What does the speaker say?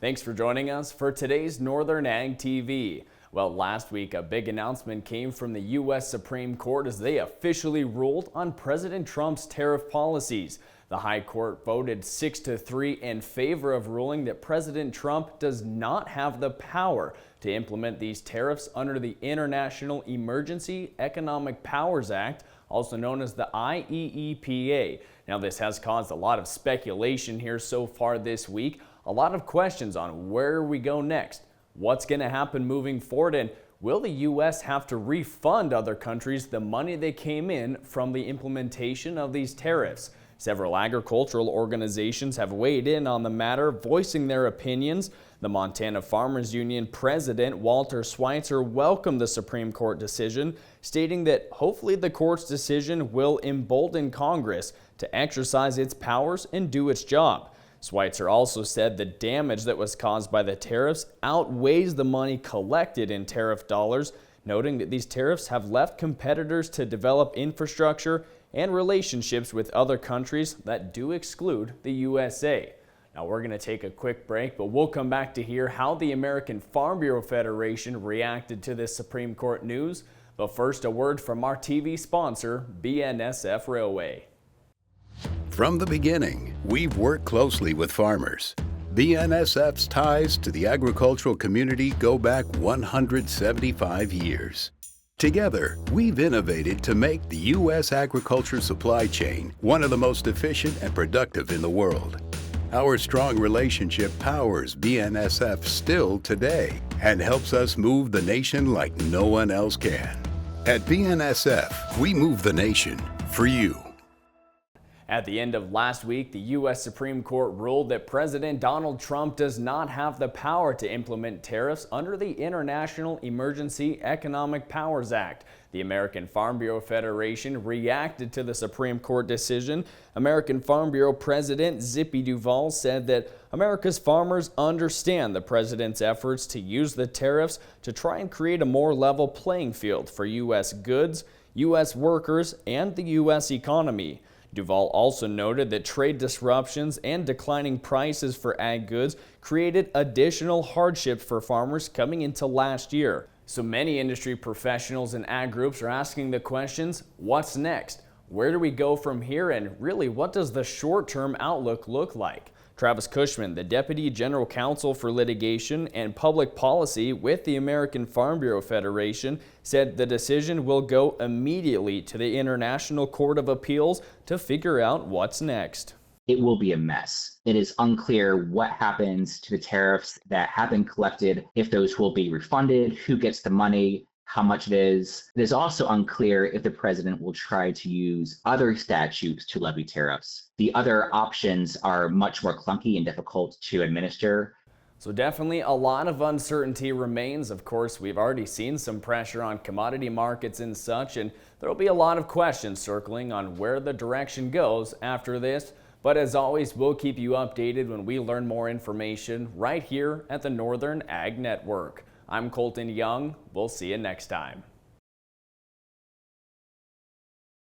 Thanks for joining us for today's Northern Ag TV. Well, last week a big announcement came from the U.S. Supreme Court as they officially ruled on President Trump's tariff policies. The High Court voted 6-3 in favor of ruling that President Trump does not have the power to implement these tariffs under the International Emergency Economic Powers Act, also known as the IEEPA. Now, this has caused a lot of speculation here so far this week, a lot of questions on where we go next, what's going to happen moving forward, and will the U.S. have to refund other countries the money they came in from the implementation of these tariffs? Several agricultural organizations have weighed in on the matter, voicing their opinions. The Montana Farmers Union president, Walter Schweitzer, welcomed the Supreme Court decision, stating that hopefully the court's decision will embolden Congress to exercise its powers and do its job. Schweitzer also said the damage that was caused by the tariffs outweighs the money collected in tariff dollars, noting that these tariffs have left competitors to develop infrastructure and relationships with other countries that do exclude the USA. Now, we're going to take a quick break, but we'll come back to hear how the American Farm Bureau Federation reacted to this Supreme Court news. But first, a word from our TV sponsor, BNSF Railway. From the beginning, we've worked closely with farmers. BNSF's ties to the agricultural community go back 175 years. Together, we've innovated to make the U.S. agriculture supply chain one of the most efficient and productive in the world. Our strong relationship powers BNSF still today and helps us move the nation like no one else can. At BNSF, we move the nation for you. At the end of last week, the U.S. Supreme Court ruled that President Donald Trump does not have the power to implement tariffs under the International Emergency Economic Powers Act. The American Farm Bureau Federation reacted to the Supreme Court decision. American Farm Bureau President Zippy Duvall said that America's farmers understand the president's efforts to use the tariffs to try and create a more level playing field for U.S. goods, U.S. workers, and the U.S. economy. Duvall also noted that trade disruptions and declining prices for ag goods created additional hardships for farmers coming into last year. So many industry professionals and ag groups are asking the questions, what's next? Where do we go from here? And really, what does the short-term outlook look like? Travis Cushman, the Deputy General Counsel for Litigation and Public Policy with the American Farm Bureau Federation, said the decision will go immediately to the International Court of Appeals to figure out what's next. It will be a mess. It is unclear what happens to the tariffs that have been collected, if those will be refunded, who gets the money, how much it is. It is also unclear if the president will try to use other statutes to levy tariffs. The other options are much more clunky and difficult to administer. So definitely a lot of uncertainty remains. Of course, we've already seen some pressure on commodity markets and such, and there will be a lot of questions circling on where the direction goes after this. But as always, we'll keep you updated when we learn more information right here at the Northern Ag Network. I'm Colton Young. We'll see you next time.